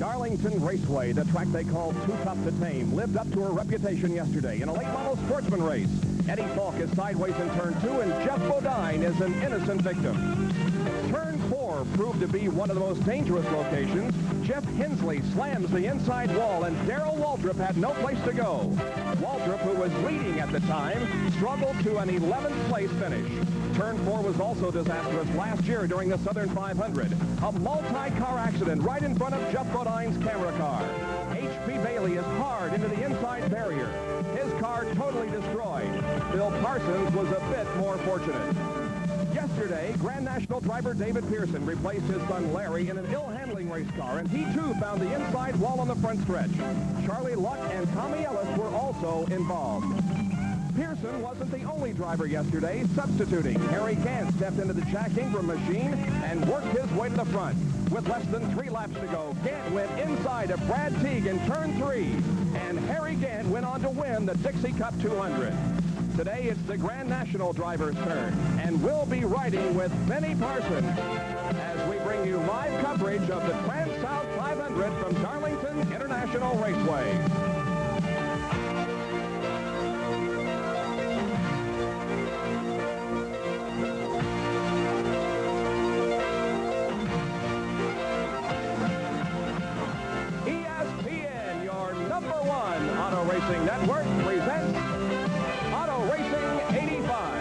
Darlington Raceway, the track they call Too Tough to Tame, lived up to her reputation yesterday in a late model sportsman race. Eddie Falk is sideways in turn 2, and Jeff Bodine is an innocent victim. Turn 4 proved to be one of the most dangerous locations. Jeff Hensley slams the inside wall, and Darrell Waltrip had no place to go. Waltrip, who was leading at the time, struggled to an 11th place finish. Turn 4 was also disastrous last year during the Southern 500. A multi-car accident right in front of Jeff Bodine's camera car. H.P. Bailey is hard into the inside barrier. His car totally destroyed. Bill Parsons was a bit more fortunate. Yesterday, Grand National driver David Pearson replaced his son Larry in an ill-handling race car, and he too found the inside wall on the front stretch. Charlie Luck and Tommy Ellis were also involved. Pearson wasn't the only driver yesterday substituting. Harry Gant stepped into the Jack Ingram machine and worked his way to the front. With less than 3 laps to go, Gant went inside of Brad Teague in turn 3, and Harry Gant went on to win the Dixie Cup 200. Today, it's the Grand National driver's turn, and we'll be riding with Benny Parsons as we bring you live coverage of the Trans-South 500 from Darlington International Raceway. ESPN, your #1 auto racing network, presents Auto Racing 85.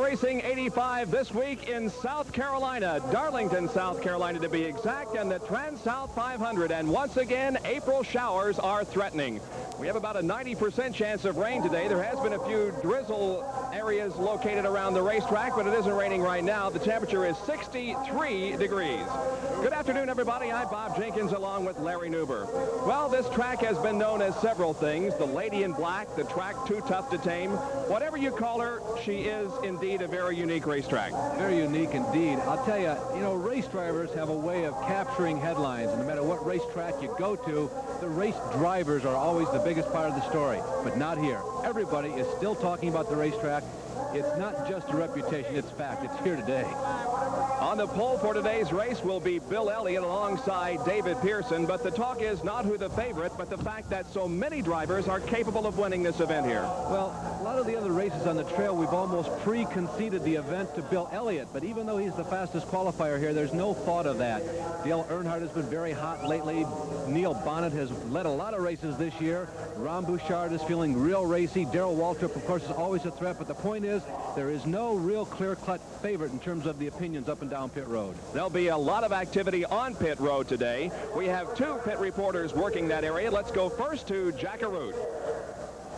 Racing 85 this week in South Carolina, Darlington, South Carolina to be exact, and the Trans-South 500. And once again, April showers are threatening. We have about a 90% chance of rain today. There has been a few drizzle areas located around the racetrack, but it isn't raining right now. The temperature is 63 degrees. Good afternoon, everybody. I'm Bob Jenkins along with Larry Newber. Well, this track has been known as several things. The Lady in Black, the track Too Tough to Tame. Whatever you call her, she is indeed a very unique racetrack. Very unique indeed. I'll tell you, race drivers have a way of capturing headlines. No matter what racetrack you go to, the race drivers are always the biggest part of the story, but not here. Everybody is still talking about the racetrack. It's not just a reputation, it's fact. It's here today. On the pole for today's race will be Bill Elliott alongside David Pearson, but the talk is not who the favorite, but the fact that so many drivers are capable of winning this event here. Well, a lot of the other races on the trail, we've almost pre-conceded the event to Bill Elliott, but even though he's the fastest qualifier here, there's no thought of that. Dale Earnhardt has been very hot lately. Neil Bonnet has led a lot of races this year. Ron Bouchard is feeling real racy. Darrell Waltrip, of course, is always a threat, but the point is there is no real clear-cut favorite in terms of the opinions up and down pit road. There'll be a lot of activity on pit road today. We have 2 pit reporters working that area. Let's go first to Jack Arute.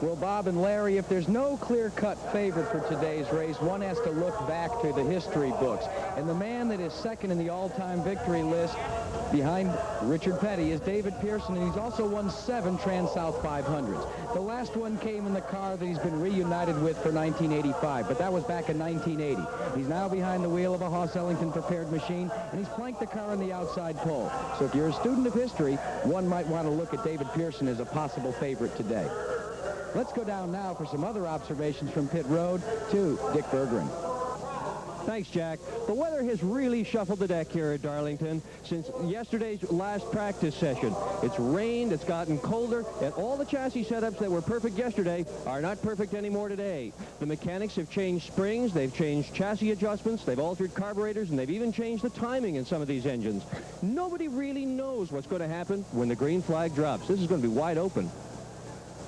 Well, Bob and Larry, if there's no clear-cut favorite for today's race, one has to look back to the history books. And the man that is second in the all-time victory list behind Richard Petty is David Pearson, and he's also won 7 Trans-South 500s. The last one came in the car that he's been reunited with for 1985, but that was back in 1980. He's now behind the wheel of a Haas Ellington prepared machine, and he's planked the car on the outside pole. So if you're a student of history, one might want to look at David Pearson as a possible favorite today. Let's go down now for some other observations from pit road to Dick Bergeron. Thanks, Jack. The weather has really shuffled the deck here at Darlington since yesterday's last practice session. It's rained, it's gotten colder, and all the chassis setups that were perfect yesterday are not perfect anymore today. The mechanics have changed springs, they've changed chassis adjustments, they've altered carburetors, and they've even changed the timing in some of these engines. Nobody really knows what's going to happen when the green flag drops. This is going to be wide open.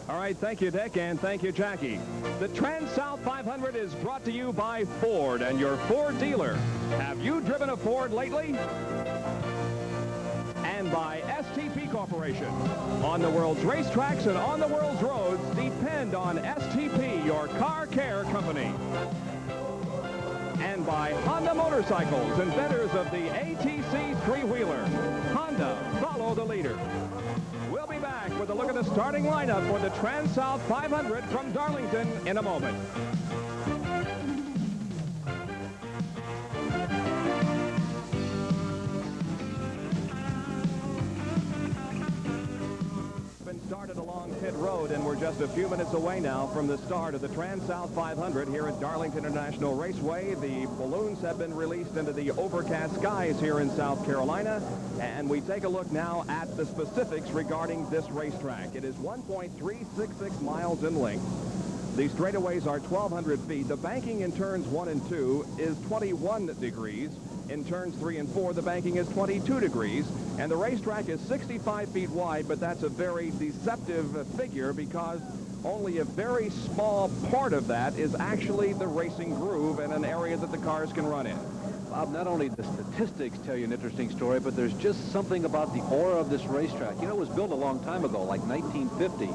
All right, thank you, Dick, and thank you, Jackie. The Trans-South 500 is brought to you by Ford and your Ford dealer. Have you driven a Ford lately? And by STP Corporation. On the world's racetracks and on the world's roads, depend on STP, your car care company. And by Honda Motorcycles, inventors of the ATC three-wheeler. Honda, follow the leader. We'll be back with a look at the starting lineup for the Transouth 500 from Darlington in a moment. Started along pit road, and we're just a few minutes away now from the start of the Transouth 500 here at Darlington International Raceway. The balloons have been released into the overcast skies here in South Carolina, and we take a look now at the specifics regarding this racetrack. It is 1.366 miles in length. The straightaways are 1,200 feet. The banking in turns 1 and 2 is 21 degrees. In turns 3 and 4, the banking is 22 degrees, and the racetrack is 65 feet wide, but that's a very deceptive figure because only a very small part of that is actually the racing groove and an area that the cars can run in. Bob, not only the statistics tell you an interesting story, but there's just something about the aura of this racetrack. You know, it was built a long time ago, like 1950,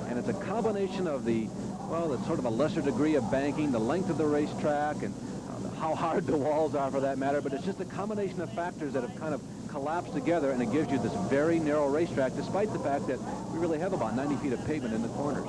and it's a combination of the, well, it's sort of a lesser degree of banking, the length of the racetrack, and how hard the walls are for that matter, but it's just a combination of factors that have kind of collapsed together, and it gives you this very narrow racetrack, despite the fact that we really have about 90 feet of pavement in the corners.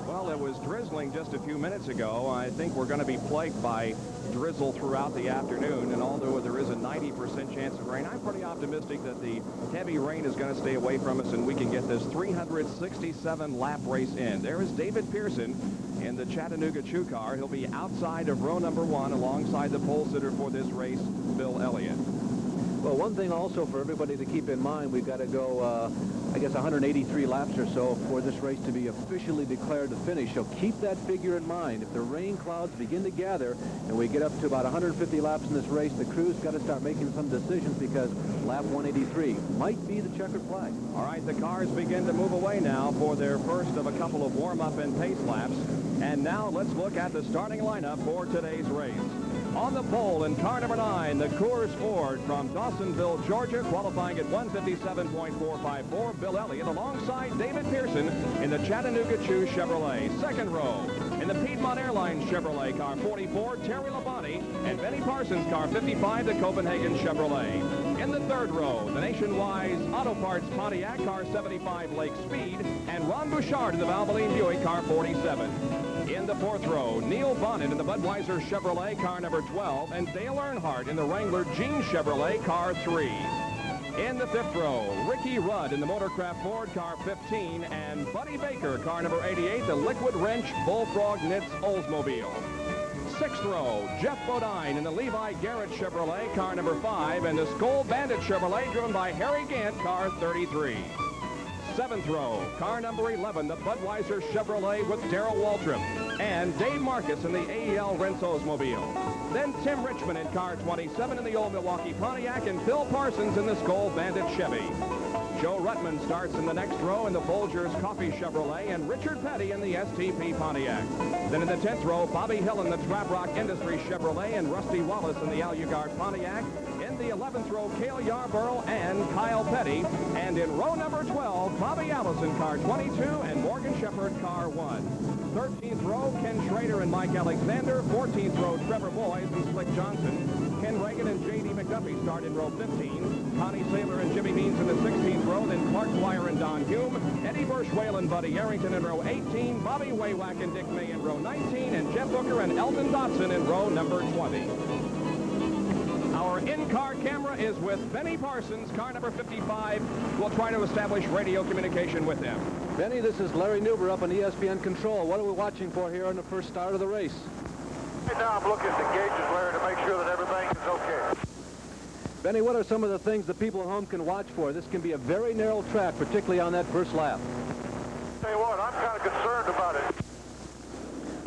Well, it was drizzling just a few minutes ago. I think we're going to be plagued by drizzle throughout the afternoon, and although there is a 90% chance of rain, I'm pretty optimistic that the heavy rain is going to stay away from us and we can get this 367 lap race in. There is David Pearson in the Chattanooga Chew car. He'll be outside of row number 1 alongside the pole sitter for this race, Bill Elliott. Well, one thing also for everybody to keep in mind, we've got to go, I guess, 183 laps or so for this race to be officially declared the finish. So keep that figure in mind. If the rain clouds begin to gather and we get up to about 150 laps in this race, the crew's got to start making some decisions because lap 183 might be the checkered flag. All right, the cars begin to move away now for their first of a couple of warm-up and pace laps. And now let's look at the starting lineup for today's race. On the pole in car number 9, the Coors Ford from Dawsonville, Georgia, qualifying at 157.454. Bill Elliott alongside David Pearson in the Chattanooga Chew Chevrolet. Second row in the Piedmont Airlines Chevrolet car 44, Terry Labonte, and Benny Parsons car 55, the Copenhagen Chevrolet. In the third row, the Nationwide Auto Parts Pontiac car 75, Lake Speed, and Ron Bouchard in the Valvoline Buick car 47. In the fourth row, Neil Bonnet in the Budweiser Chevrolet car number 12, and Dale Earnhardt in the Wrangler Jean Chevrolet car 3. In the fifth row, Ricky Rudd in the Motorcraft Ford car 15, and Buddy Baker car number 88, the Liquid Wrench Bullfrog Knits Oldsmobile. Sixth row, Jeff Bodine in the Levi Garrett Chevrolet car number 5, and the Skoll Bandit Chevrolet driven by Harry Gant car 33. Seventh row, car number 11, the Budweiser Chevrolet with Darrell Waltrip, and Dave Marcus in the AEL Rents Oldsmobile. Then Tim Richmond in car 27 in the old Milwaukee Pontiac, and Bill Parsons in the Skoll Bandit Chevy. Joe Ruttman starts in the next row in the Folgers Coffee Chevrolet, and Richard Petty in the STP Pontiac. Then in the 10th row, Bobby Hill in the Trap Rock Industries Chevrolet, and Rusty Wallace in the Alucard Pontiac. In the 11th row, Cale Yarborough and Kyle Petty. And in row number 12, Bobby Allison, car 22, and Morgan Shepherd, car 1. 13th row, Ken Schrader and Mike Alexander. 14th row, Trevor Boys and Slick Johnson. Ken Reagan and J.D. McDuffie start in row 15. Connie Saylor and Jimmy Means in the 16th row. Then Clark Dwyer and Don Hume. Eddie Burschwale and Buddy Arrington in row 18. Bobby Waywack and Dick May in row 19. And Jeff Booker and Eldon Dotson in row number 20. Our in-car camera is with Benny Parsons, car number 55. We'll try to establish radio communication with them. Benny, this is Larry Newber up on ESPN Control. What are we watching for here on the first start of the race? Right now I'm looking at the gauges, Larry, to make sure that everything is okay. Benny, what are some of the things that people at home can watch for? This can be a very narrow track, particularly on that first lap. Tell you what, I'm kind of concerned about it.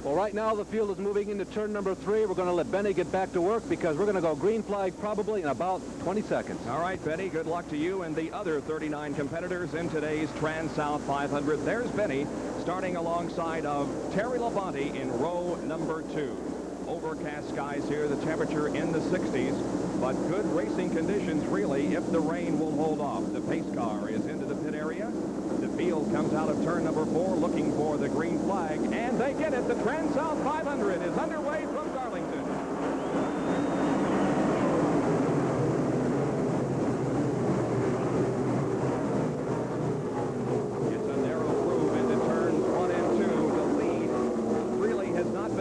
Well, right now the field is moving into turn number 3. We're going to let Benny get back to work because we're going to go green flag probably in about 20 seconds. All right, Benny, good luck to you and the other 39 competitors in today's Transouth 500. There's Benny starting alongside of Terry Labonte in row number 2. Overcast skies here, the temperature in the 60s. but good racing conditions, really, if the rain will hold off. The pace car is into the pit area. The field comes out of turn number 4 looking for the green flag, and they get it. The Transouth 500 is underway from Darlington.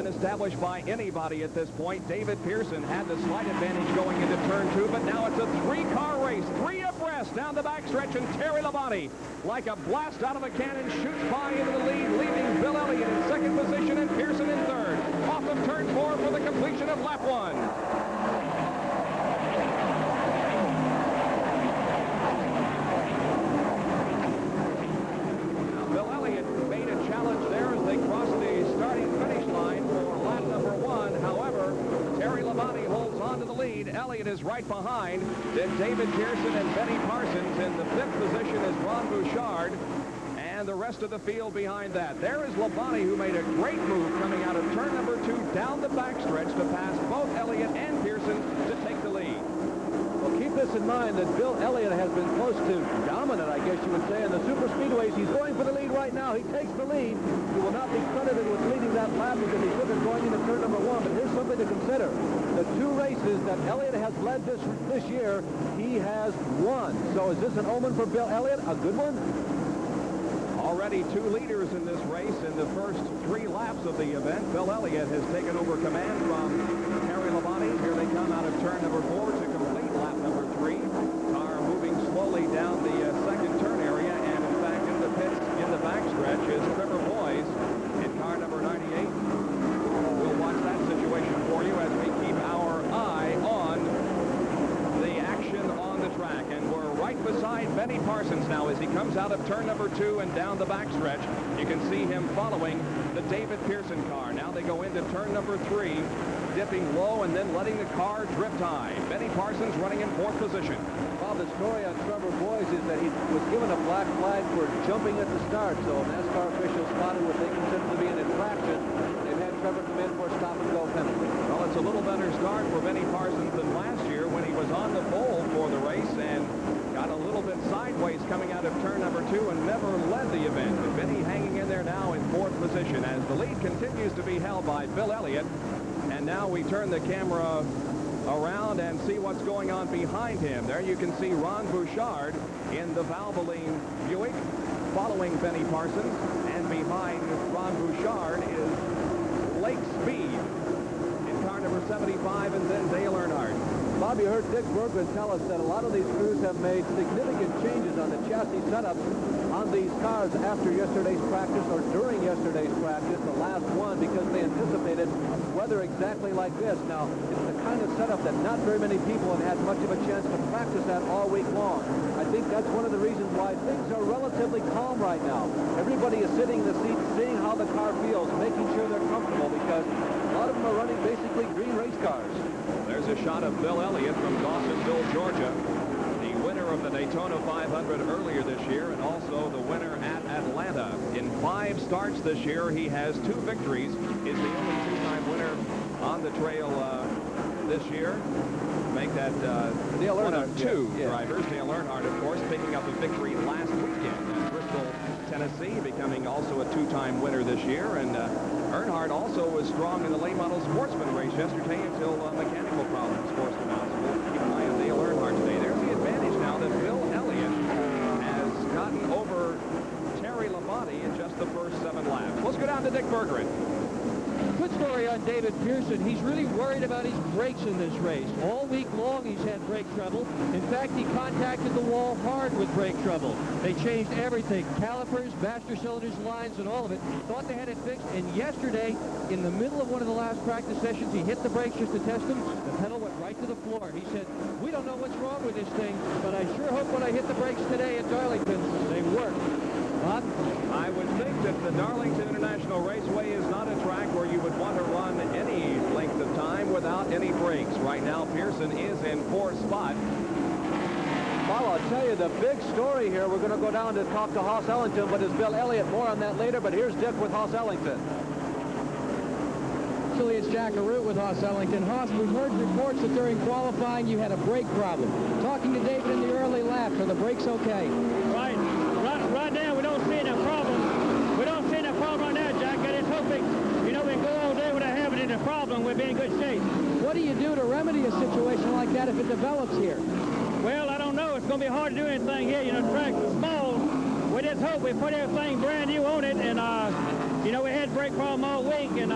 Established by anybody at this point. David Pearson had the slight advantage going into turn 2, but now it's a 3-car race, 3 abreast down the backstretch, and Terry Labonte, like a blast out of a cannon, shoots by into the lead, leaving Bill Elliott in second position and Pearson in third. Off of turn 4 for the completion of lap 1. Elliott is right behind. Then David Pearson and Benny Parsons. In the 5th position is Ron Bouchard. And the rest of the field behind that. There is Labonte, who made a great move coming out of turn number 2 down the backstretch to pass both Elliott and Pearson to take the lead. Well, keep this in mind that Bill Elliott has been close to dominant, I guess you would say, in the super speedways. He's going for the lead right now. He takes the lead. He will not be credited with leading that lap because he took it going into turn number 1. But here's something to consider. The 2 races that Elliott has led this year, he has won. So is this an omen for Bill Elliott? A good one? Already 2 leaders in this race in the first 3 laps of the event. Bill Elliott has taken over command from Terry Labonte. Here they come out of turn number 4 to complete lap number 3. Car moving slowly down the second turn area, and in fact in the pits in the backstretch is Trevor Boys in car number 98. We'll watch that situation for you as we keep our eye on the action on the track. And we're right beside Benny Parsons now as he comes out of turn number 2 and down the backstretch. You can see him following the David Pearson car. Now they go into turn number 3, dipping low and then letting the car drift high. Benny Parsons running in 4th position. Well, the story on Trevor Boys is that he was given a black flag for jumping at the start. So NASCAR officials spotted what they consider to be an infraction. They've had Trevor come in for a stop-and-go penalty. Well, it's a little better start for Benny Parsons than last year when he was on the pole for the race and got a little bit sideways coming out of turn number 2 and never led the event. But Benny hanging in there now in 4th position as the lead continues to be held by Bill Elliott. And now we turn the camera around and see what's going on behind him. There you can see Ron Bouchard in the Valvoline Buick following Benny Parsons. And behind Ron Bouchard is Lake Speed in car number 75, and then Dale Earnhardt. Bob, you heard Dick Bergman tell us that a lot of these crews have made significant changes on the chassis setup on these cars after yesterday's practice or during yesterday's practice, the last one, because they anticipated weather exactly like this. Now, it's the kind of setup that not very many people have had much of a chance to practice at all week long. I think that's one of the reasons why things are relatively calm right now. Everybody is sitting in the seat, seeing how the car feels, making sure they're comfortable, because a lot of them are running basically green race cars. There's a shot of Bill Elliott from Dawsonville, Georgia, the winner of the Daytona 500 earlier this year, and also the winner at Atlanta. In 5 starts this year, he has 2 victories. Is the only 2-time winner on the trail this year. Make that Dale one Earnhardt, of 2 yeah. drivers. Dale Earnhardt, of course, picking up a victory last weekend at Bristol, Tennessee, becoming also a 2-time winner this year. And Earnhardt also was strong in the late model sportsman race yesterday until mechanical problems forced him out. So we'll keep an eye on Dale Earnhardt today. There's the advantage now that Bill Elliott has gotten over Terry Labonte in just the first 7 laps. Let's go down to Dick Berggren. Good story on David Pearson. He's really worried about his brakes in this race. All week long he's had brake trouble. In fact, he contacted the wall hard with brake trouble. They changed everything, calipers, master cylinders, lines, and all of it. Thought they had it fixed, and yesterday, in the middle of one of the last practice sessions, he hit the brakes just to test them. The pedal went right to the floor. He said, "We don't know what's wrong with this thing, but I sure hope when I hit the brakes today at Darlington, they work." Bob? I would think that the Darlington International Raceway is not a track where you would want to run any length of time without any brakes. Right now, Pearson is in 4th spot. Well, I'll tell you the big story here. We're going to go down to talk to Hoss Ellington, but it's Bill Elliott. More on that later, but here's Dick with Hoss Ellington. Actually, it's Jack Arute with Hoss Ellington. Hoss, we've heard reports that during qualifying you had a brake problem. Talking to David in the early laps, are the brakes okay? Right now, we don't see no problem. We don't see no problem right now, Jack. I just hoping, we can go all day without having any problem. We'll be in good shape. What do you do to remedy a situation like that if it develops here? Well, I don't know. It's going to be hard to do anything here. The track's small. We just hope we put everything brand new on it. And, we had brake problem all week. And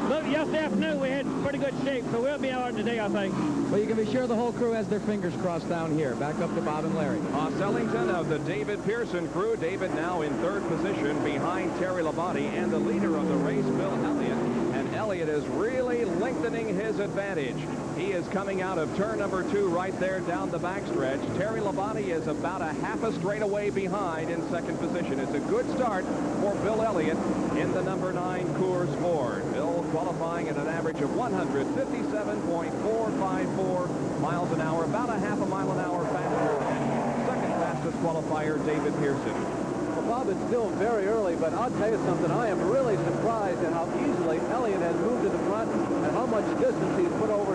look, yesterday afternoon we had pretty good shape. So we'll be all right today, I think. Well, you can be sure the whole crew has their fingers crossed down here. Back up to Bob and Larry. Hoss Ellington of the David Pearson crew. David now in third position behind Terry Labonte and the leader of the race, Bill Elliott. And Elliott is really lengthening his advantage. He is coming out of turn number 2 right there down the backstretch. Terry Labonte is about a half a straightaway behind in second position. It's a good start for Bill Elliott in the number 9 Coors Ford. Bill qualifying at an average of 157.454 miles an hour, about a half a mile an hour faster than second fastest qualifier David Pearson. Well, Bob, it's still very early, but I'll tell you something. I am really surprised at how easily Elliott has moved to the front and how much distance he's put on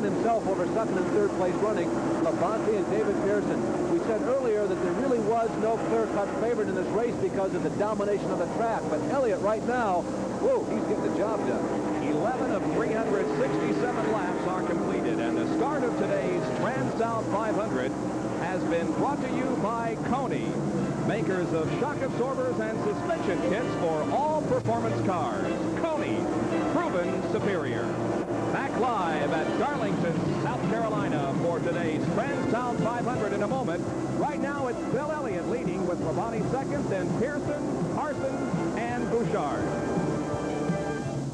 himself over second and third place running Labonte and David Pearson. We said earlier that there really was no clear-cut favorite in this race because of the domination of the track, but Elliott right now, whoa, he's getting the job done. 11 of 367 laps are completed, and the start of today's Transouth 500 has been brought to you by Coney, makers of shock absorbers and suspension kits for all performance cars. Coney, proven superior. Back live at Darlington, South Carolina for today's Transouth 500 in a moment. Right now it's Bill Elliott leading with Labonte second, then Pearson, Parsons, and Bouchard.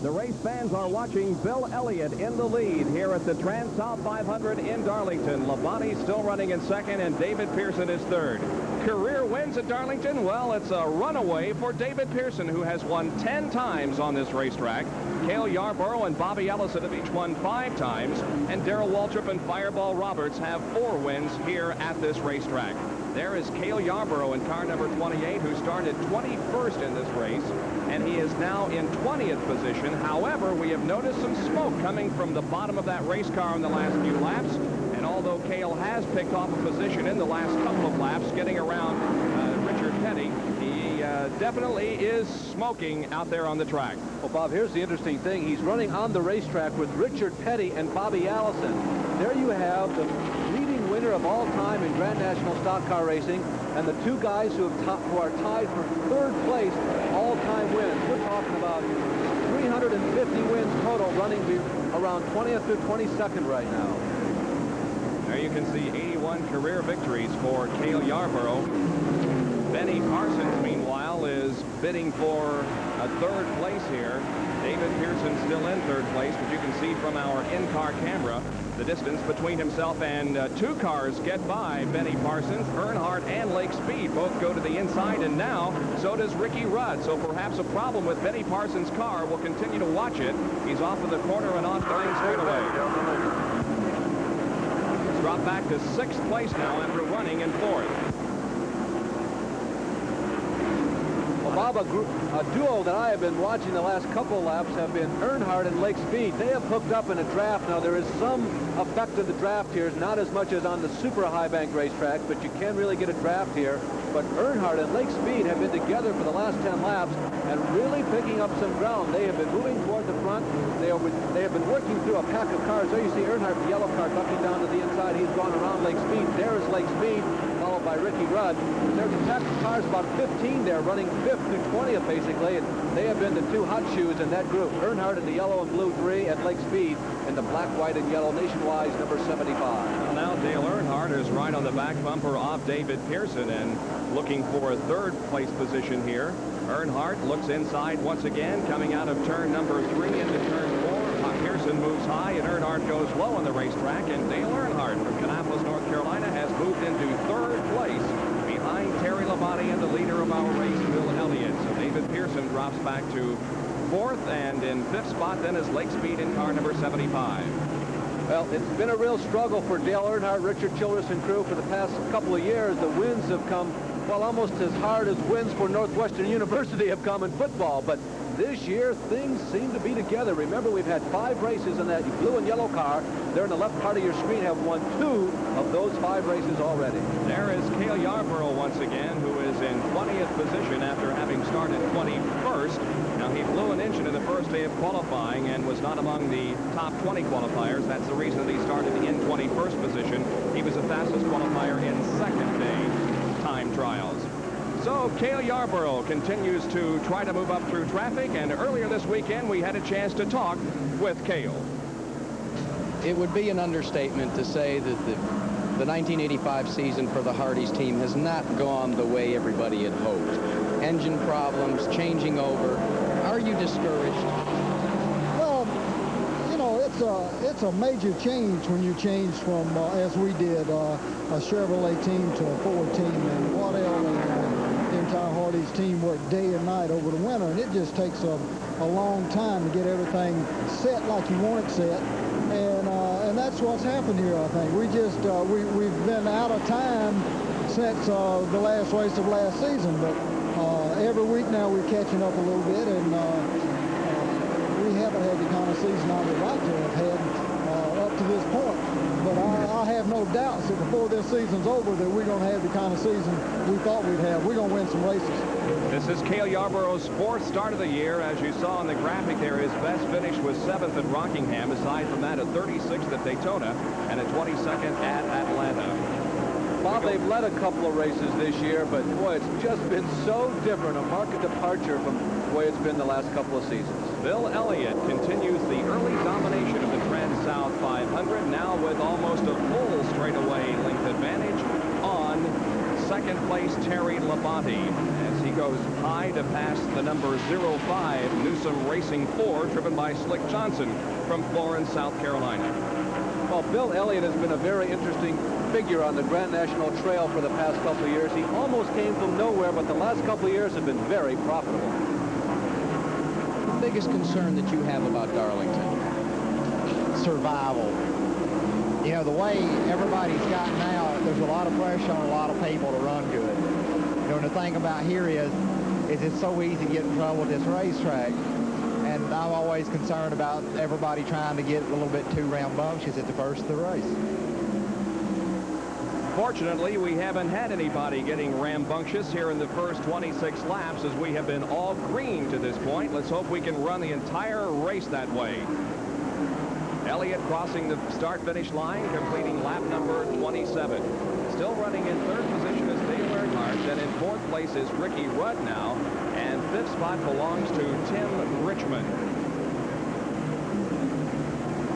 The race fans are watching Bill Elliott in the lead here at the Transouth 500 in Darlington. Labonte still running in second, and David Pearson is third. Career wins at Darlington? Well, it's a runaway for David Pearson, who has won 10 times on this racetrack. Cale Yarborough and Bobby Ellison have each won 5 times, and Darrell Waltrip and Fireball Roberts have 4 wins here at this racetrack. There is Cale Yarborough in car number 28, who started 21st in this race, and he is now in 20th position. However, we have noticed some smoke coming from the bottom of that race car in the last few laps, and although Cale has picked off a position in the last couple of laps, getting around Richard Petty, he definitely is smoking out there on the track. Well, Bob, here's the interesting thing. He's running on the racetrack with Richard Petty and Bobby Allison. There you have the leading winner of all time in Grand National Stock Car Racing and the 2 guys who are tied for 3rd place all-time wins. We're talking about 350 wins total, running around 20th through 22nd right now. There you can see 81 career victories for Cale Yarborough. Benny Parsons, meanwhile, is bidding for a 3rd place here. David Pearson still in 3rd place, but you can see from our in-car camera the distance between himself and 2 cars get by Benny Parsons. Earnhardt and Lake Speed both go to the inside, and now so does Ricky Rudd. So perhaps a problem with Benny Parsons' car. We'll continue to watch it. He's off of the corner and off the lane straight away. He's dropped back to 6th place now after running in 4th. Bob, a duo that I have been watching the last couple of laps have been Earnhardt and Lake Speed. They have hooked up in a draft. Now, there is some effect of the draft here, not as much as on the super high bank racetrack, but you can really get a draft here. But Earnhardt and Lake Speed have been together for the last 10 laps and really picking up some ground. They have been moving toward the front. They have been working through a pack of cars. There you see Earnhardt, the yellow car, ducking down to the inside. He's gone around Lake Speed. There is Lake Speed, followed by Ricky Rudd. There's a pack of cars, about 15 there, running 5th through 20th, basically, and they have been the 2 hot shoes in that group. Earnhardt in the yellow and blue 3, and Lake Speed in the black, white, and yellow Nationwide number 75. Well, now Dale Earnhardt is right on the back bumper of David Pearson and looking for a 3rd place position here. Earnhardt looks inside once again, coming out of turn number 3 into turn 4. Pearson moves high, and Earnhardt goes low on the racetrack, and Dale Earnhardt from Kannapolis, North Carolina, has moved into 3rd place behind Terry Labonte and the leader of our race, Bill Elliott. So David Pearson drops back to 4th, and in 5th spot then is Lake Speed in car number 75. Well, it's been a real struggle for Dale Earnhardt, Richard Childress and crew for the past couple of years. The wins have come, well, almost as hard as wins for Northwestern University have come in football, but this year, things seem to be together. Remember, we've had 5 races in that blue and yellow car. There in the left part of your screen have won 2 of those 5 races already. There is Kales Yarborough once again, who is in 20th position after having started 21st. Now, he blew an engine in the first day of qualifying and was not among the top 20 qualifiers. That's the reason that he started in 21st position. He was the fastest qualifier in second day time trials. So Kales Yarborough continues to try to move up through traffic, and earlier this weekend we had a chance to talk with Kales. It would be an understatement to say that the 1985 season for the Hardee's team has not gone the way everybody had hoped. Engine problems, changing over. Are you discouraged? Well, you know, it's a major change when you change from, as we did, a Chevrolet team to a Ford team, and Waddell and the entire Hardee's team worked day and night over the winter, and it just takes a long time to get everything set like you want it set. And that's what's happened here, I think. We just, we've been out of time since the last race of last season, but every week now we're catching up a little bit, and we haven't had the kind of season I would like to have had up to this point. But I have no doubts that before this season's over that we're going to have the kind of season we thought we'd have. We're going to win some races. This is Kales Yarborough's 4th start of the year. As you saw in the graphic there, his best finish was 7th at Rockingham. Aside from that, a 36th at Daytona and a 22nd at Atlanta. Bob, they've led a couple of races this year, but boy, it's just been so different, a marked departure from the way it's been the last couple of seasons. Bill Elliott continues the early domination of the Transouth 500, now with almost a full straightaway length advantage on second place Terry Labonte, as he goes high to pass the number 05 Newsom Racing 4, driven by Slick Johnson from Florence, South Carolina. Well, Bill Elliott has been a very interesting figure on the Grand National Trail for the past couple of years. He almost came from nowhere, but the last couple of years have been very profitable. The biggest concern that you have about Darlington? Survival. You know, the way everybody's gotten now, there's a lot of pressure on a lot of people to run good. You know, and the thing about here is it's so easy to get in trouble with this racetrack. And I'm always concerned about everybody trying to get a little bit too rambunctious at the first of the race. Fortunately, we haven't had anybody getting rambunctious here in the first 26 laps, as we have been all green to this point. Let's hope we can run the entire race that way. Elliott crossing the start-finish line, completing lap number 27. Still running in 3rd position is Dale Earnhardt, and in 4th place is Ricky Rudd now, and 5th spot belongs to Tim Richmond.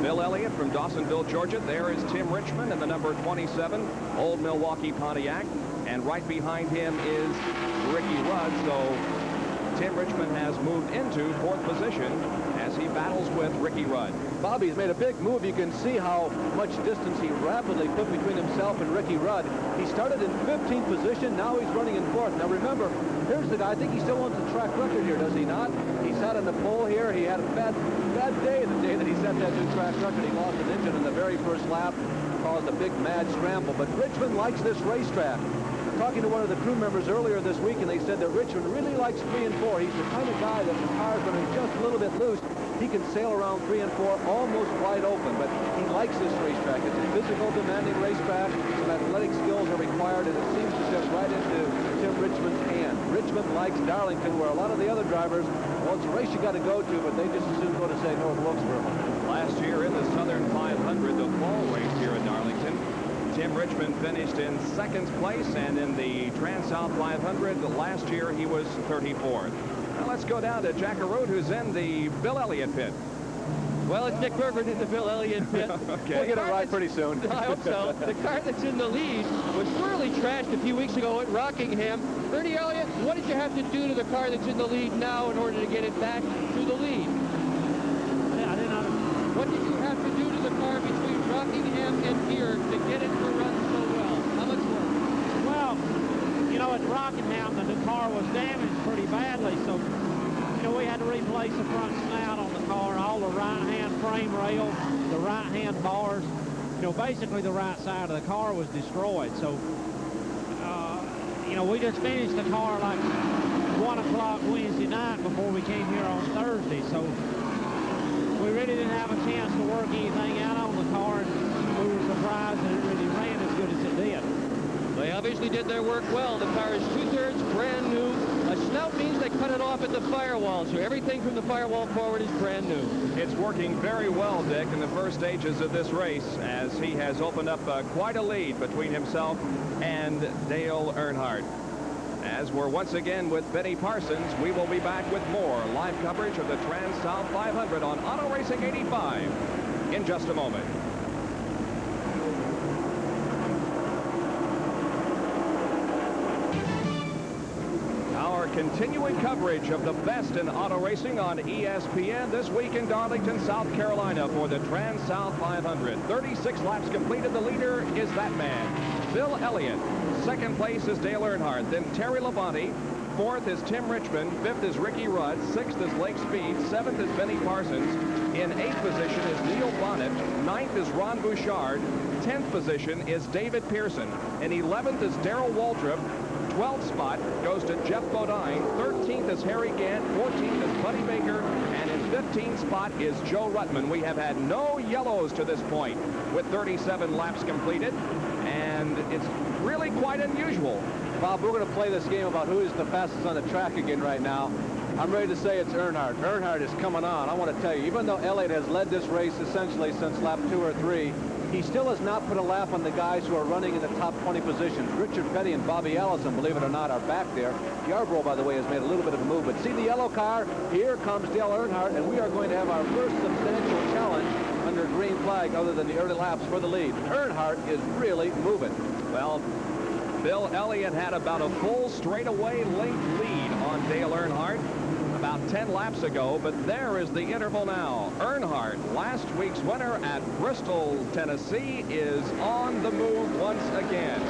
Bill Elliott from Dawsonville, Georgia. There is Tim Richmond in the number 27 Old Milwaukee Pontiac, and right behind him is Ricky Rudd. So Tim Richmond has moved into 4th position as he battles with Ricky Rudd. Bobby's made a big move. You can see how much distance he rapidly put between himself and Ricky Rudd. He started in 15th position. Now he's running in 4th. Now remember, here's the guy. I think he still wants the track record here, does he not? He sat on the pole here. He had a bad day the day that he set that new track record. He lost an engine in the very first lap, caused a big mad scramble. But Richmond likes this racetrack. Talking to one of the crew members earlier this week, and they said that Richmond really likes 3 and 4. He's the kind of guy that the car's running just a little bit loose. He can sail around 3 and 4 almost wide open, but he likes this racetrack. It's a physical, demanding racetrack. Some athletic skills are required, and it seems to fit right into Tim Richmond's hand. Richmond likes Darlington, where a lot of the other drivers, well, it's a race you got to go to, but they just as soon go to, say, North Wilkesboro. Last year in the Southern 500, the fall race here in Darlington, Tim Richmond finished in 2nd place, and in the Transouth 500, last year he was 34th. Now let's go down to Jack Arute, who's in the Bill Elliott pit. Well, it's Nick Berger in the Bill Elliott pit. Okay. We'll get it right pretty soon. I hope so. The car that's in the lead was thoroughly trashed a few weeks ago at Rockingham. Ernie Elliott, what did you have to do to the car that's in the lead now in order to get it back to the lead? I didn't understand. What did you have to do to the car between Rockingham and here to get it to run so well? How much work? Well, you know, at Rockingham, the car was damaged pretty badly, so, you know, we had to replace the front snout on the car, all the right-hand frame rails, the right-hand bars. You know, basically the right side of the car was destroyed. So, you know, we just finished the car like 1 o'clock Wednesday night before we came here on Thursday, so we really didn't have a chance to work anything out on the car, and we were surprised that it really ran as good as it did. They obviously did their work well. The car is 2/3 brand new. A snout means they cut it off at the firewall, so everything from the firewall forward is brand new. It's working very well, Dick, in the first stages of this race, as he has opened up quite a lead between himself and Dale Earnhardt. As we're once again with Benny Parsons, we will be back with more live coverage of the Trans-South 500 on Auto Racing 85 in just a moment. Our continuing coverage of the best in auto racing on ESPN this week in Darlington, South Carolina for the Trans-South 500. 36 laps completed. The leader is that man, Bill Elliott. Second place is Dale Earnhardt. Then Terry Labonte. Fourth is Tim Richmond. Fifth is Ricky Rudd. Sixth is Lake Speed. Seventh is Benny Parsons. In eighth position is Neil Bonnet. Ninth is Ron Bouchard. 10th position is David Pearson. And 11th is Darrell Waltrip. 12th spot goes to Jeff Bodine. 13th is Harry Gant. 14th is Buddy Baker. And in 15th spot is Joe Ruttman. We have had no yellows to this point with 37 laps completed. And it's really quite unusual. Bob, we're going to play this game about who is the fastest on the track again right now. I'm ready to say it's Earnhardt. Earnhardt is coming on. I want to tell you, even though Elliott has led this race essentially since lap 2 or 3, he still has not put a lap on the guys who are running in the top 20 positions. Richard Petty and Bobby Allison, believe it or not, are back there. Yarborough, by the way, has made a little bit of a move. But see the yellow car? Here comes Dale Earnhardt, and we are going to have our first substantial challenge under green flag other than the early laps for the lead. Earnhardt is really moving. Well, Bill Elliott had about a full straightaway length lead on Dale Earnhardt about 10 laps ago, but there is the interval now. Earnhardt, last week's winner at Bristol, Tennessee, is on the move once again.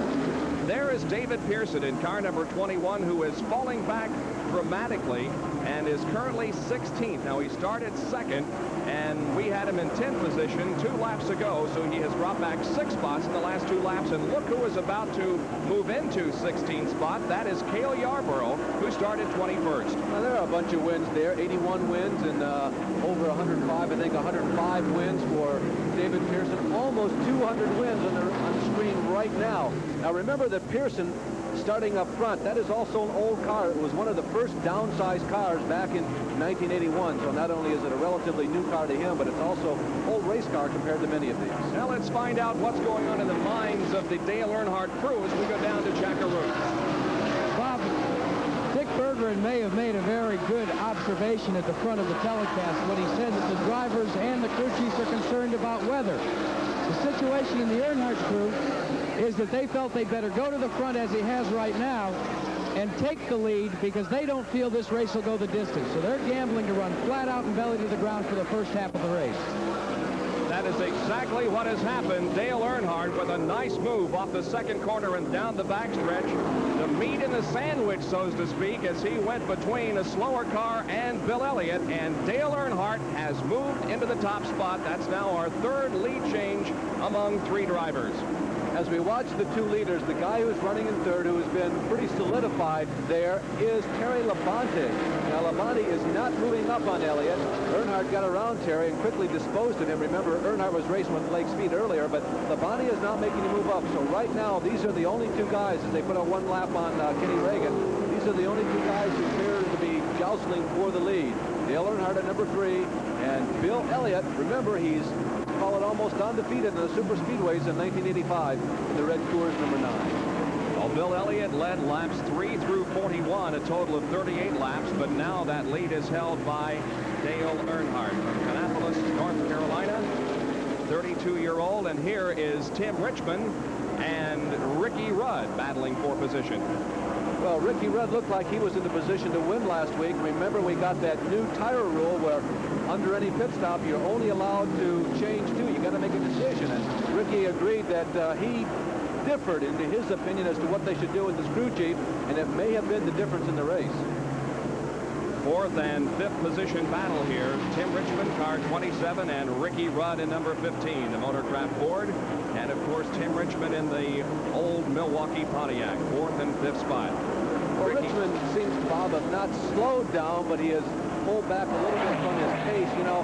There is David Pearson in car number 21, who is falling back dramatically and is currently 16th. Now, he started second, and we had him in 10th position 2 laps ago, so he has dropped back 6 spots in the last 2 laps. And look who is about to move into 16th spot. That is Cale Yarborough, who started 21st. Now, there are a bunch of wins there, 81 wins and over 105, I think 105 wins for David Pearson. Almost 200 wins on the screen right now. Now, remember that Pearson, starting up front, that is also an old car. It was one of the first downsized cars back in 1981. So not only is it a relatively new car to him, but it's also an old race car compared to many of these. Now let's find out what's going on in the minds of the Dale Earnhardt crew as we go down to Jackaroo. Bob, Dick Bergeron may have made a very good observation at the front of the telecast when he said that the drivers and the crew chiefs are concerned about weather. The situation in the Earnhardt crew is that they felt they'd better go to the front as he has right now and take the lead because they don't feel this race will go the distance. So they're gambling to run flat out and belly to the ground for the first half of the race. That is exactly what has happened. Dale Earnhardt with a nice move off the second corner and down the backstretch. The meat in the sandwich, so to speak, as he went between a slower car and Bill Elliott. And Dale Earnhardt has moved into the top spot. That's now our 3rd lead change among 3 drivers. As we watch the 2 leaders, the guy who's running in 3rd, who has been pretty solidified there, is Terry Labonte. Now, Labonte is not moving up on Elliott. Earnhardt got around Terry and quickly disposed of him. Remember, Earnhardt was racing with Lake Speed earlier, but Labonte is not making him move up. So right now, these are the only 2 guys, as they put on 1 lap on Kenny Reagan, these are the only 2 guys who appear to be joustling for the lead. Dale Earnhardt at number 3, and Bill Elliott, remember, he's call it almost undefeated in the super speedways in 1985 in the red Coors number 9. Well, Bill Elliott led laps 3 through 41, a total of 38 laps, but now that lead is held by Dale Earnhardt from Kannapolis, North Carolina, 32-year-old. And here is Tim Richmond and Ricky Rudd battling for position. Well, Ricky Rudd looked like he was in the position to win last week. Remember, we got that new tire rule where under any pit stop, you're only allowed to change 2. You got to make a decision. And Ricky agreed that he differed into his opinion as to what they should do with his crew chief, and it may have been the difference in the race. 4th and 5th position battle here. Tim Richmond, car 27, and Ricky Rudd in number 15, the Motorcraft Ford. And, of course, Tim Richmond in the old Milwaukee Pontiac, 4th and 5th spot. Well, Richmond seems, Bob, but not slowed down, but he has pulled back a little bit from his pace. You know,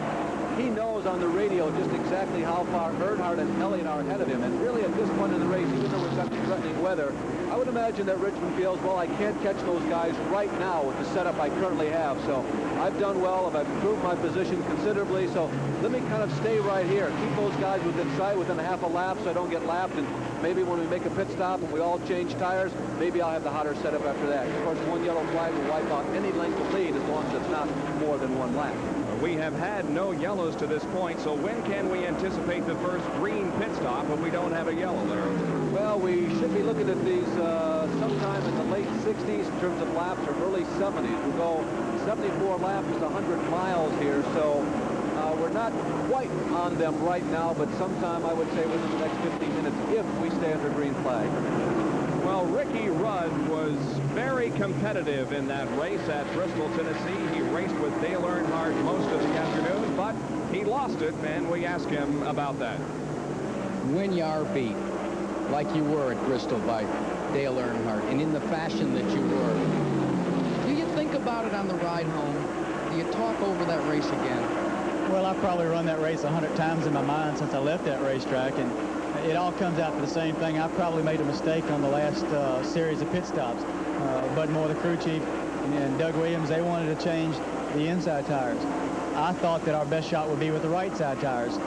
he knows on the radio just exactly how far Earnhardt and Elliott are ahead of him. And really at this point in the race, even though we've got threatening weather, I would imagine that Richmond feels, well, I can't catch those guys right now with the setup I currently have. So I've done well. I've improved my position considerably. So let me kind of stay right here. Keep those guys within sight within a half a lap so I don't get lapped. And maybe when we make a pit stop and we all change tires, maybe I'll have the hotter setup after that. Of course, one yellow flag will wipe out any length of lead as long as it's not more than one lap. We have had no yellows to this point, so when can we anticipate the first green pit stop if we don't have a yellow there? Well, we should be looking at these sometime in the late 60s in terms of laps, or early 70s. We'll go 74 laps, 100 miles here, so we're not quite on them right now, but sometime I would say within the next 15 minutes if we stay under green flag. Well, Ricky Rudd was very competitive in that race at Bristol, Tennessee. He raced with Dale Earnhardt most of the afternoon, but he lost it, and we asked him about that. When you are beat, like you were at Bristol by Dale Earnhardt, and in the fashion that you were, do you think about it on the ride home? Do you talk over that race again? Well, I've probably run that race 100 times in my mind since I left that racetrack, and it all comes out to the same thing. I probably made a mistake on the last series of pit stops. Bud Moore, the crew chief, and Doug Williams, they wanted to change the inside tires. I thought that our best shot would be with the right side tires.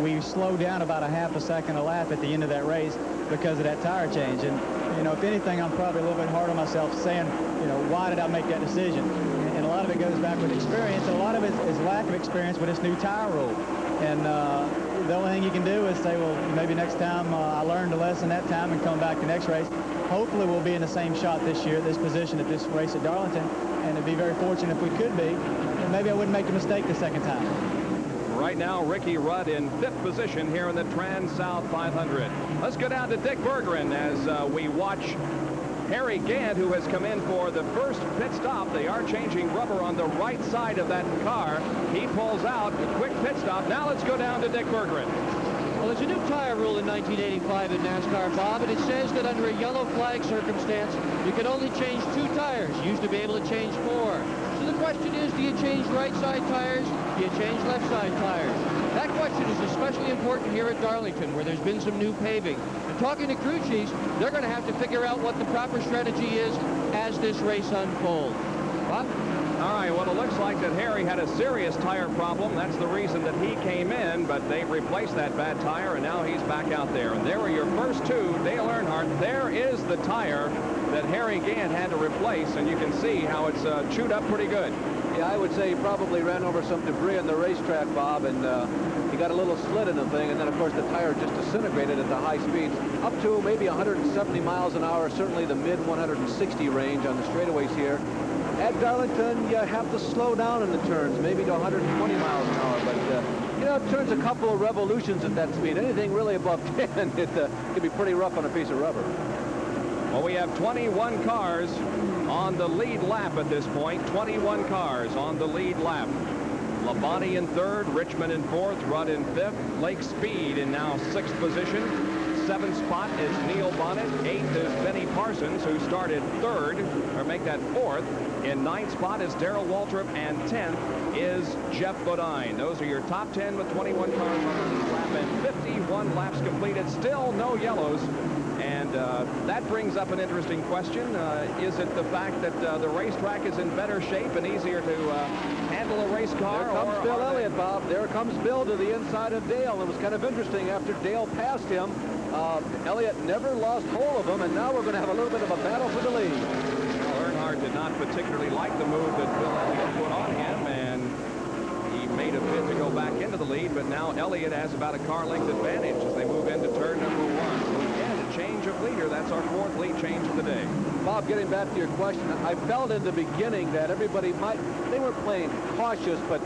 We slowed down about a half a second a lap at the end of that race because of that tire change. And, you know, if anything, I'm probably a little bit hard on myself saying, you know, why did I make that decision? And a lot of it goes back with experience, and a lot of it is lack of experience with this new tire rule. And the only thing you can do is say, well, maybe next time I learned a lesson that time and come back the next race. Hopefully we'll be in the same shot this year, this position at this race at Darlington, and it'd be very fortunate if we could be. And maybe I wouldn't make a mistake the second time. Right now, Ricky Rudd in 5th position here in the Trans-South 500. Let's go down to Dick Berggren as we watch Harry Gant, who has come in for the first pit stop. They are changing rubber on the right side of that car. He pulls out a quick pit stop. Now let's go down to Dick Berggren. Well, there's a new tire rule in 1985 in NASCAR, Bob, and it says that under a yellow flag circumstance, you can only change 2 tires. You used to be able to change 4. So the question is, do you change right side tires? Do you change left side tires? That question is especially important here at Darlington, where there's been some new paving. And talking to crew chiefs, they're going to have to figure out what the proper strategy is as this race unfolds. Bob? All right, well, it looks like that Harry had a serious tire problem. That's the reason that he came in, but they replaced that bad tire, and now he's back out there. And there are your first 2, Dale Earnhardt. There is the tire that Harry Gant had to replace, and you can see how it's chewed up pretty good. Yeah, I would say he probably ran over some debris on the racetrack, Bob, and he got a little slit in the thing, and then, of course, the tire just disintegrated at the high speeds, up to maybe 170 miles an hour, certainly the mid-160 range on the straightaways here. At Darlington, you have to slow down in the turns, maybe to 120 miles an hour, but, you know, it turns a couple of revolutions at that speed. Anything really above 10, it can be pretty rough on a piece of rubber. Well, we have 21 cars on the lead lap at this point. 21 cars on the lead lap. Labonte in 3rd, Richmond in 4th, Rudd in 5th, Lake Speed in now 6th position. 7th spot is Neil Bonnet. 8th is Benny Parsons, who started 3rd, or make that 4th. In 9th spot is Darrell Waltrip, and 10th is Jeff Bodine. Those are your top 10 with 21 cars on the lap, and 51 laps completed. Still no yellows. And that brings up an interesting question. Is it the fact that the racetrack is in better shape and easier to handle a race car? There comes Bill Elliott, Bob. There comes Bill to the inside of Dale. It was kind of interesting after Dale passed him. Elliott never lost hold of him, and now we're going to have a little bit of a battle for the lead. Well, Earnhardt did not particularly like the move that Bill Elliott put on him, and he made a bid to go back into the lead, but now Elliott has about a car length advantage as they move into turn number 1. So again, a change of leader. That's our 4th lead change of the day. Bob, getting back to your question, I felt in the beginning that everybody they were playing cautious, but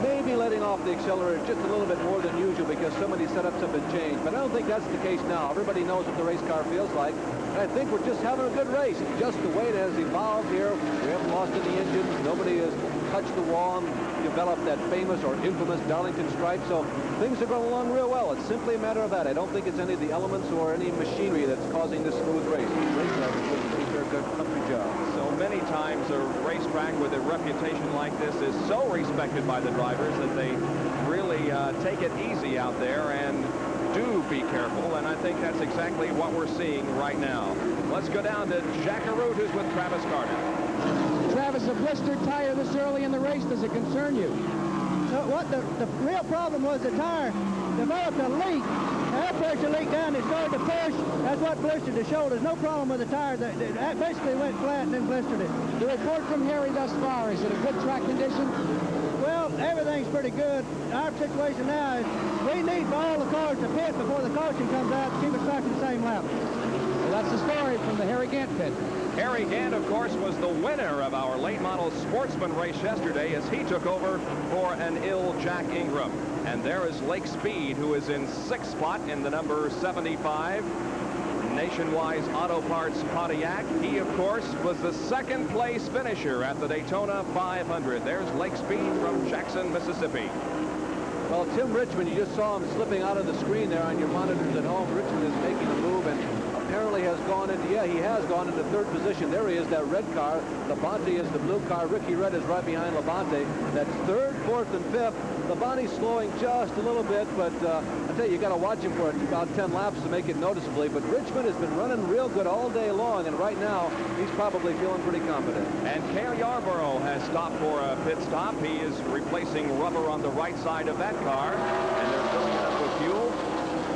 maybe letting off the accelerator just a little bit more than usual because so many setups have been changed. But I don't think that's the case now. Everybody knows what the race car feels like. And I think we're just having a good race. Just the way it has evolved here. We haven't lost any engines. Nobody has touched the wall and developed that famous or infamous Darlington stripe. So things are going along real well. It's simply a matter of that. I don't think it's any of the elements or any machinery that's causing this smooth race. These race drivers do a pretty good country job. So many times a racetrack with a reputation like this is so respected by the drivers that they really take it easy out there and do be careful, and I think that's exactly what we're seeing right now. Let's go down to Jack Arute, who's with Travis Carter. Travis, a blistered tire this early in the race, does it concern you? So what the real problem was the tire developed a leak. Air pressure leaked down, it started to push. That's what blistered the shoulders. No problem with the tire. That basically went flat and then blistered it. The report from Harry thus far, is it a good track condition? Well, everything's pretty good. Our situation now is we need for all the cars to pit before the caution comes out to keep us back in the same lap. Well, that's the story from the Harry Gant pit. Harry Gant, of course, was the winner of our late model sportsman race yesterday as he took over for an ill Jack Ingram. And there is Lake Speed, who is in 6th spot in the number 75. Nationwide Auto Parts Pontiac. He, of course, was the 2nd place finisher at the Daytona 500. There's Lake Speed from Jackson, Mississippi. Well, Tim Richmond, you just saw him slipping out of the screen there on your monitors at home. Richmond is making a move and apparently has gone into, he has gone into 3rd position. There he is, that red car. Labonte is the blue car. Ricky Rudd is right behind Labonte. That's 3rd, 4th, and 5th. Labonte's slowing just a little bit, but I tell you, you got to watch him for about 10 laps to make it noticeably. But Richmond has been running real good all day long, and right now he's probably feeling pretty confident. And Kale Yarborough has stopped for a pit stop. He is replacing rubber on the right side of that car, and they're filling it up with fuel.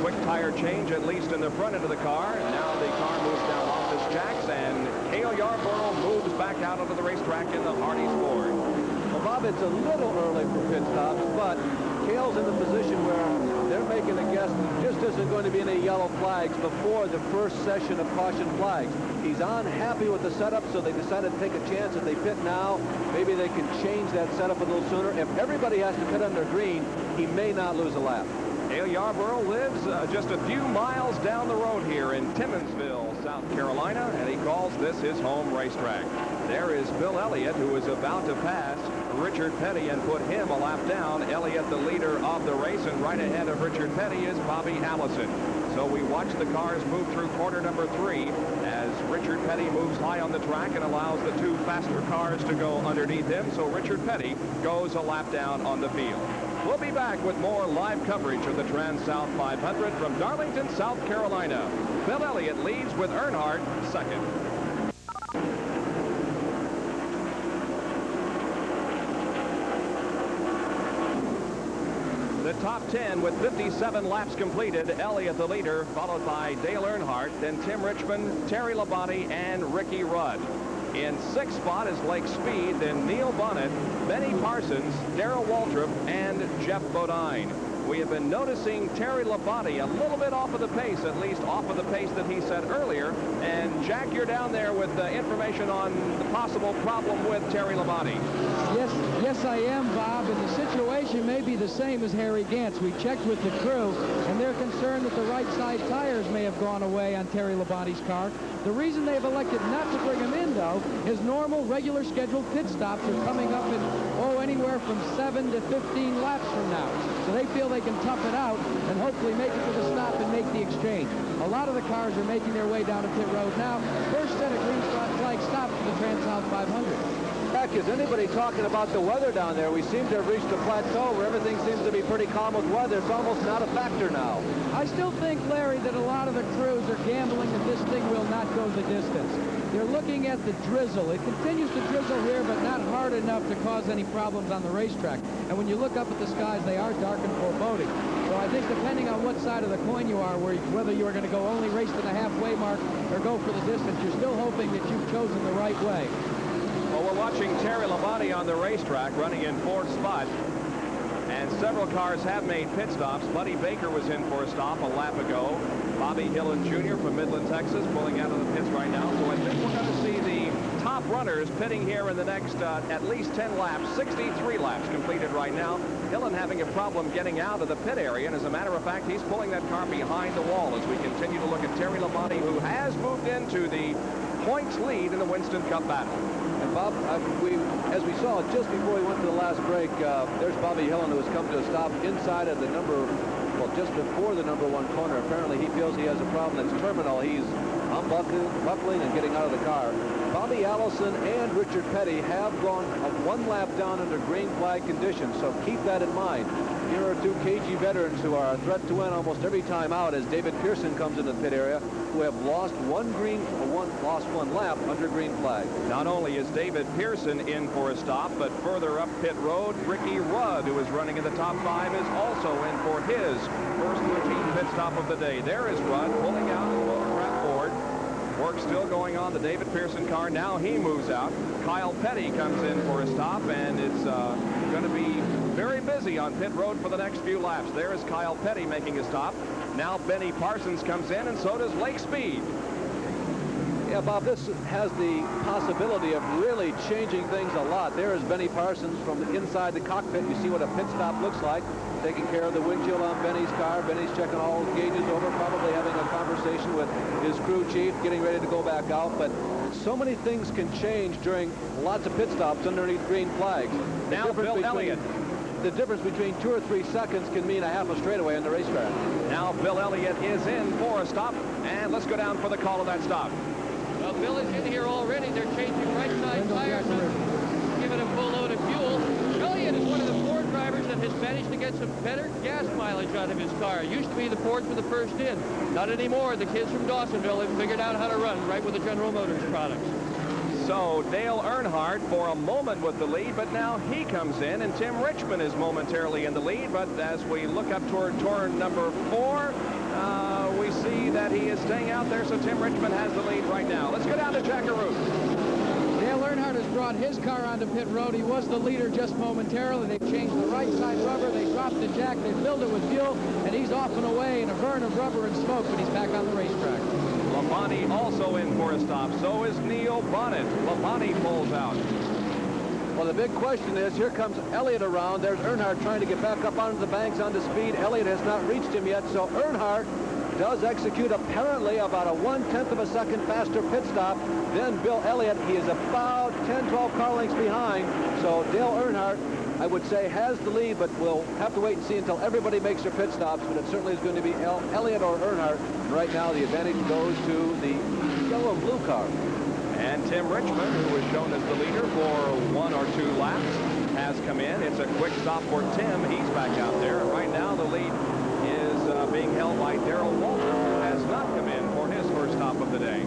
Quick tire change, at least in the front end of the car. And now the car moves down off this jacks, and Kale Yarborough moves back out onto the racetrack in the Hardee's Ford. Well, Bob, it's a little early for pit stops, but Kale's in the position where they're making a guess there just isn't going to be any yellow flags before the first session of caution flags. He's unhappy with the setup, so they decided to take a chance. If they pit now, maybe they can change that setup a little sooner. If everybody has to pit under green, he may not lose a lap. Kale Yarborough lives just a few miles down the road here in Timminsville, South Carolina, and he calls this his home racetrack. There is Bill Elliott, who is about to pass Richard Petty and put him a lap down. Elliott, the leader of the race, and right ahead of Richard Petty is Bobby Allison. So we watch the cars move through quarter number 3 as Richard Petty moves high on the track and allows the 2 faster cars to go underneath him. So Richard Petty goes a lap down on the field. We'll be back with more live coverage of the Trans-South 500 from Darlington, South Carolina. Bill Elliott leads with Earnhardt second. The top 10 with 57 laps completed. Elliott the leader, followed by Dale Earnhardt, then Tim Richmond, Terry Labonte, and Ricky Rudd. In 6th spot is Lake Speed, then Neil Bonnet, Benny Parsons, Darrell Waltrip, and Jeff Bodine. We have been noticing Terry Labonte a little bit off of the pace, at least off of the pace that he set earlier. And Jack, you're down there with information on the possible problem with Terry Labonte. Yes, I am, Bob, and the situation may be the same as Harry Gant's. We checked with the crew, and they're concerned that the right side tires may have gone away on Terry Labonte's car. The reason they've elected not to bring him in, though, is normal, regular scheduled pit stops are coming up in, anywhere from 7 to 15 laps from now. So they feel they can tough it out and hopefully make it to the stop and make the exchange. A lot of the cars are making their way down to pit road now. First set of green flag stops for the Trans-South 500. Jack, is anybody talking about the weather down there? We seem to have reached a plateau where everything seems to be pretty calm with weather. It's almost not a factor now. I still think, Larry, that a lot of the crews are gambling that this thing will not go the distance. They're looking at the drizzle. It continues to drizzle here, but not hard enough to cause any problems on the racetrack. And when you look up at the skies, they are dark and foreboding. So I think depending on what side of the coin you are, whether you are going to go only race to the halfway mark or go for the distance, you're still hoping that you've chosen the right way. Well, we're watching Terry Labonte on the racetrack running in 4th spot. And several cars have made pit stops. Buddy Baker was in for a stop a lap ago. Bobby Hillin Jr. from Midland, Texas, pulling out of the pits right now. So I think we're going to see the top runners pitting here in the next at least 10 laps. 63 laps completed right now. Hillin having a problem getting out of the pit area. And as a matter of fact, he's pulling that car behind the wall as we continue to look at Terry Labonte, who has moved into the points lead in the Winston Cup battle. And Bob, as we saw just before we went to the last break, there's Bobby Hillin, who has come to a stop inside of the just before the number 1 corner. Apparently he feels he has a problem that's terminal. He's buckling and getting out of the car. Bobby Allison and Richard Petty have gone one lap down under green flag conditions, so keep that in mind. Here are two cagey veterans who are a threat to win almost every time out as David Pearson comes into the pit area, who have lost one lap under green flag. Not only is David Pearson in for a stop, but further up pit road, Ricky Rudd, who is running in the top 5, is also in for his first routine pit stop of the day. There is Rudd pulling out his motorcraft board. Work still going on the David Pearson car. Now he moves out. Kyle Petty comes in for a stop, and it's going to be very busy on pit road for the next few laps. There is Kyle Petty making a stop. Now Benny Parsons comes in, and so does Lake Speed. Yeah, Bob, this has the possibility of really changing things a lot. There is Benny Parsons from inside the cockpit. You see what a pit stop looks like, taking care of the windshield on Benny's car. Benny's checking all gauges over, probably having a conversation with his crew chief, getting ready to go back out. But so many things can change during lots of pit stops underneath green flags. Now Bill Elliott. The difference between 2 or 3 seconds can mean a half a straightaway in the racetrack. Now Bill Elliott is in for a stop, and let's go down for the call of that stop. Well, Bill is in here already. They're changing right side tires and giving a full load of fuel. Elliott is one of the Ford drivers that has managed to get some better gas mileage out of his car. It used to be the Fords were the first in. Not anymore. The kids from Dawsonville have figured out how to run right with the General Motors products. So Dale Earnhardt for a moment with the lead, but now he comes in, and Tim Richmond is momentarily in the lead. But as we look up toward turn number 4, we see that he is staying out there, so Tim Richmond has the lead right now. Let's go down to Jackaroo. Dale Earnhardt has brought his car onto pit road. He was the leader just momentarily. They've changed the right side rubber. They dropped the jack. They filled it with fuel, and he's off and away in a burn of rubber and smoke, but he's back on the racetrack. Labonte also in for a stop. So is Neil Bonnet. Labonte pulls out. Well, the big question is, here comes Elliott around. There's Earnhardt trying to get back up onto the banks onto speed. Elliott has not reached him yet, so Earnhardt does execute apparently about a 1/10 of a second faster pit stop than Bill Elliott. He is about 10, 12 car lengths behind. So Dale Earnhardt, I would say, has the lead, but we'll have to wait and see until everybody makes their pit stops. But it certainly is going to be Elliott or Earnhardt. And right now, the advantage goes to the yellow and blue car. And Tim Richmond, who was shown as the leader for 1 or 2 laps, has come in. It's a quick stop for Tim. He's back out there. And right now, the lead is being held by Darrell Walter, who has not come in for his first stop of the day.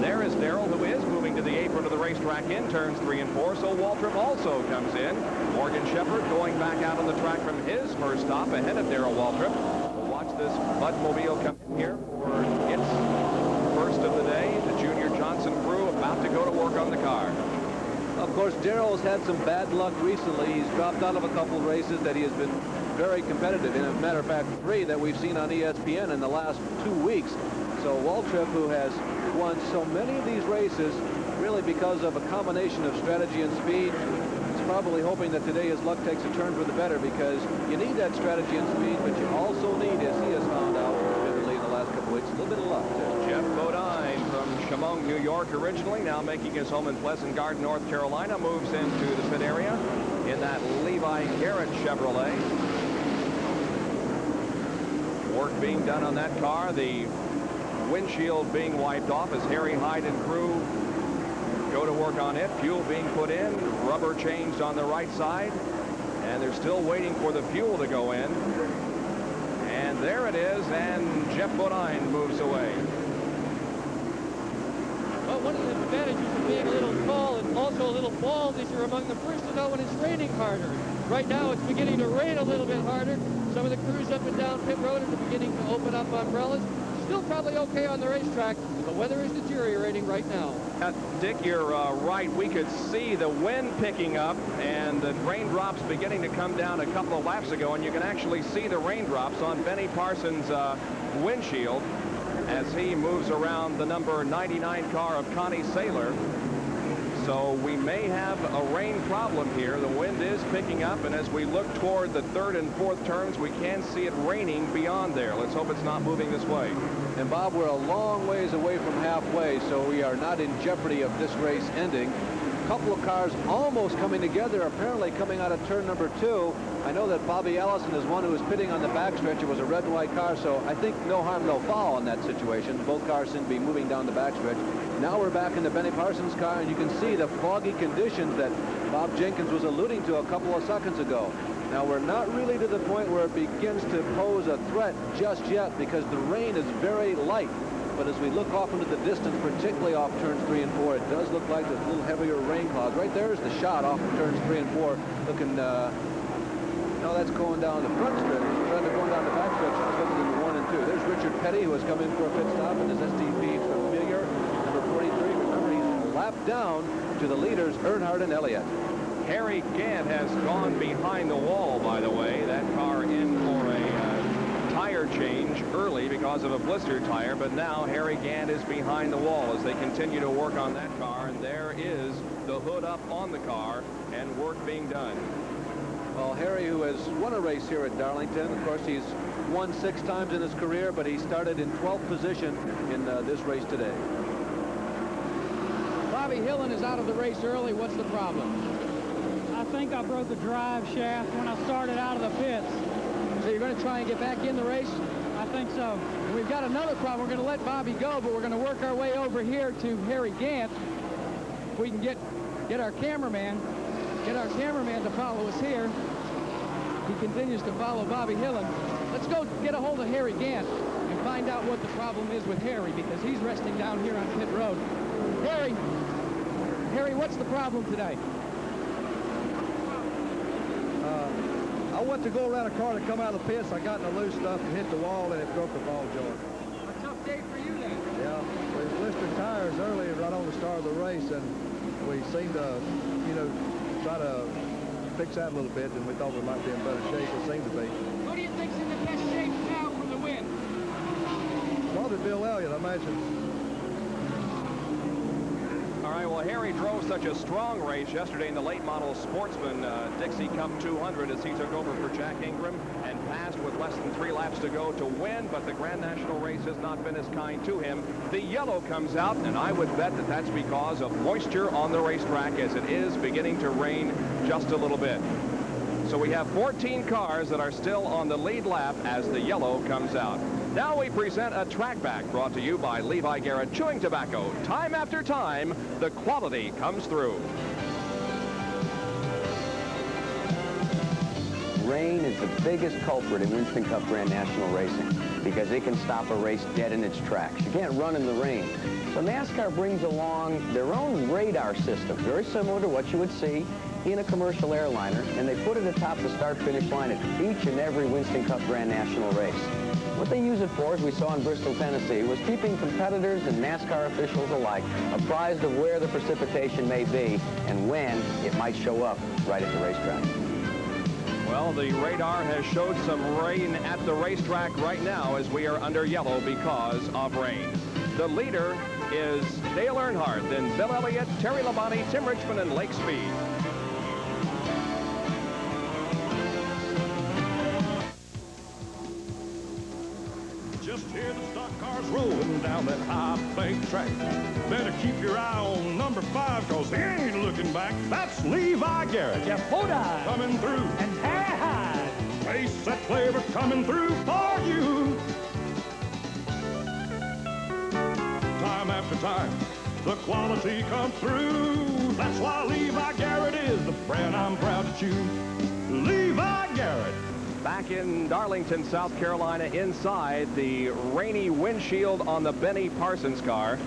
There is Darrell, who is moving to the apron of the racetrack in turns 3 and 4. So Waltrip also comes in. Morgan Shepherd going back out on the track from his first stop ahead of Darrell Waltrip. We'll watch this Budmobile come in here for its first of the day. The Junior Johnson crew about to go to work on the car. Of course, Darrell's had some bad luck recently. He's dropped out of a couple of races that he has been very competitive in. As a matter of fact, 3 that we've seen on ESPN in the last 2 weeks. So Waltrip, who has won so many of these races, really because of a combination of strategy and speed, is probably hoping that today his luck takes a turn for the better, because you need that strategy and speed, but you also need, as he has found out vividly in the last couple of weeks, a little bit of luck. Jeff Bodine from Chemung, New York originally, now making his home in Pleasant Garden, North Carolina, moves into the pit area in that Levi Garrett Chevrolet. Work being done on that car. The windshield being wiped off as Harry Hyde and crew go to work on it. Fuel being put in, rubber changed on the right side, and they're still waiting for the fuel to go in. And there it is, and Jeff Bodine moves away. Well, one of the advantages of being a little tall and also a little bald is you're among the first to know when it's raining harder. Right now it's beginning to rain a little bit harder. Some of the crews up and down pit road are beginning to open up umbrellas. Still probably okay on the racetrack. The weather is deteriorating right now. Dick, you're right. We could see the wind picking up and the raindrops beginning to come down a couple of laps ago, and you can actually see the raindrops on Benny Parsons' windshield as he moves around the number 99 car of Connie Saylor. So we may have a rain problem here. The wind is picking up, and as we look toward the 3rd and 4th turns, we can see it raining beyond there. Let's hope it's not moving this way. And Bob, we're a long ways away from halfway, so we are not in jeopardy of this race ending. couple of cars almost coming together, apparently coming out of turn number 2. I know that Bobby Allison is one who was pitting on the backstretch. It was a red and white car, so I think no harm, no foul in that situation. Both cars seem to be moving down the backstretch. Now we're back in the Benny Parsons car, and you can see the foggy conditions that Bob Jenkins was alluding to a couple of seconds ago. Now, we're not really to the point where it begins to pose a threat just yet because the rain is very light. But as we look off into the distance, particularly off turns 3 and 4, it does look like there's a little heavier rain clouds. Right there is the shot off of turns 3 and 4. Looking, no, that's going down the front stretch. Rather going down the back stretch, it's looking in the 1 and 2. There's Richard Petty, who has come in for a pit stop in his STP familiar, number 43. Remember, he's lapped down to the leaders, Earnhardt and Elliott. Harry Gant has gone behind the wall, by the way. That car in for a tire change early because of a blister tire, but now Harry Gant is behind the wall as they continue to work on that car, and there is the hood up on the car and work being done. Well, Harry, who has won a race here at Darlington, of course, he's won 6 times in his career, but he started in 12th position in this race today. Bobby Hillin is out of the race early. What's the problem? I think I broke the drive shaft when I started out of the pits. So you're going to try and get back in the race? I think so. We've got another problem. We're going to let Bobby go, but we're going to work our way over here to Harry Gant. If we can get our cameraman to follow us here. He continues to follow Bobby Hillin. Let's go get a hold of Harry Gant and find out what the problem is with Harry, because he's resting down here on pit road. Harry, what's the problem today? I went to go around a car to come out of the pits. I got in the loose stuff and hit the wall, and it broke the ball joint. A tough day for you then. Yeah, we blistered tires earlier right on the start of the race, and we seemed to, try to fix that a little bit, and we thought we might be in better shape. It seemed to be. Who do you think's in the best shape now from the win? Probably Bill Elliott, I imagine. All right, well, Harry drove such a strong race yesterday in the late model Sportsman Dixie Cup 200 as he took over for Jack Ingram and passed with less than 3 laps to go to win, but the Grand National race has not been as kind to him. The yellow comes out, and I would bet that that's because of moisture on the racetrack as it is beginning to rain just a little bit. So we have 14 cars that are still on the lead lap as the yellow comes out. Now we present a track back brought to you by Levi Garrett Chewing Tobacco. Time after time, the quality comes through. Rain is the biggest culprit in Winston Cup Grand National Racing because it can stop a race dead in its tracks. You can't run in the rain. So NASCAR brings along their own radar system, very similar to what you would see in a commercial airliner, and they put it atop the start-finish line at each and every Winston Cup Grand National race. What they use it for, as we saw in Bristol, Tennessee, was keeping competitors and NASCAR officials alike apprised of where the precipitation may be and when it might show up right at the racetrack. Well, the radar has showed some rain at the racetrack right now as we are under yellow because of rain. The leader is Dale Earnhardt, then Bill Elliott, Terry Labonte, Tim Richmond, and Lake Speed. Just hear the stock cars rolling down that high bank track. Better keep your eye on number 5, cause he ain't looking back. That's Levi Garrett. Jeff Bodine. Coming through. And Harry Hyde. Taste that flavor coming through for you. Time after time, the quality comes through. That's why Levi Garrett is the brand I'm proud to choose. Levi Garrett. Back in Darlington, South Carolina, inside the rainy windshield on the Benny Parsons car.